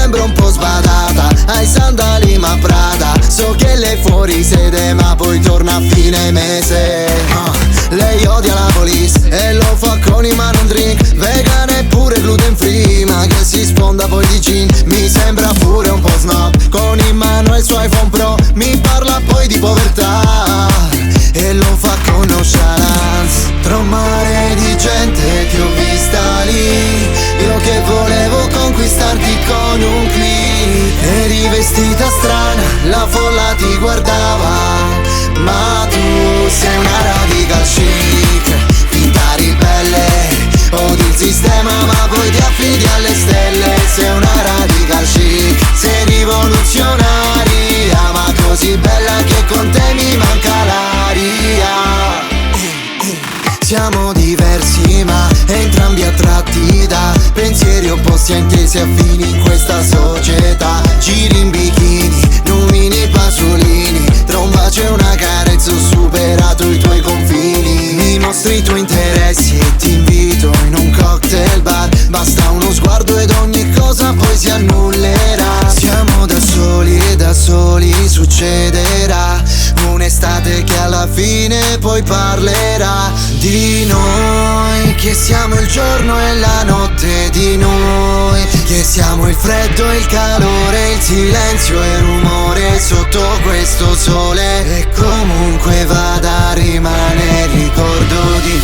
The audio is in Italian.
sembra un po' sbadata, hai sandali ma Prada. So che lei fuori sede ma poi torna a fine mese. Lei odia la police e lo fa con i man on drink, vegan e pure gluten free, ma che si sfonda poi di jean. Mi sembra pure un po' snob, con in mano il suo iPhone Pro, mi parla poi di povertà e lo fa con nonchalance. Tra un mare di gente che ho vista lì, io che volevo conquistarti con un click. Eri vestita strana, la folla ti guardava, ma tu sei una radical chic, finta ribelle, odi il sistema ma poi ti affidi alle stelle. Sei una radical chic, sei rivoluzionaria, ma così bella che con te mi manca l'aria. Siamo diversi ma entrambi attratti da pensieri opposti, anche se affini in questa società. Giri in bikini, numini Pasolini, tra un bacio e una carezza ho superato i tuoi confini. Mi mostri i tuoi interessi e ti invito in un cocktail bar, basta uno sguardo ed ogni cosa poi si annullerà. Siamo da soli e da soli succederà un'estate che alla fine poi parlerà di noi, che siamo il giorno e la notte di noi, che siamo il freddo e il calore, il silenzio e il rumore sotto questo sole. E comunque vada, rimane il ricordo di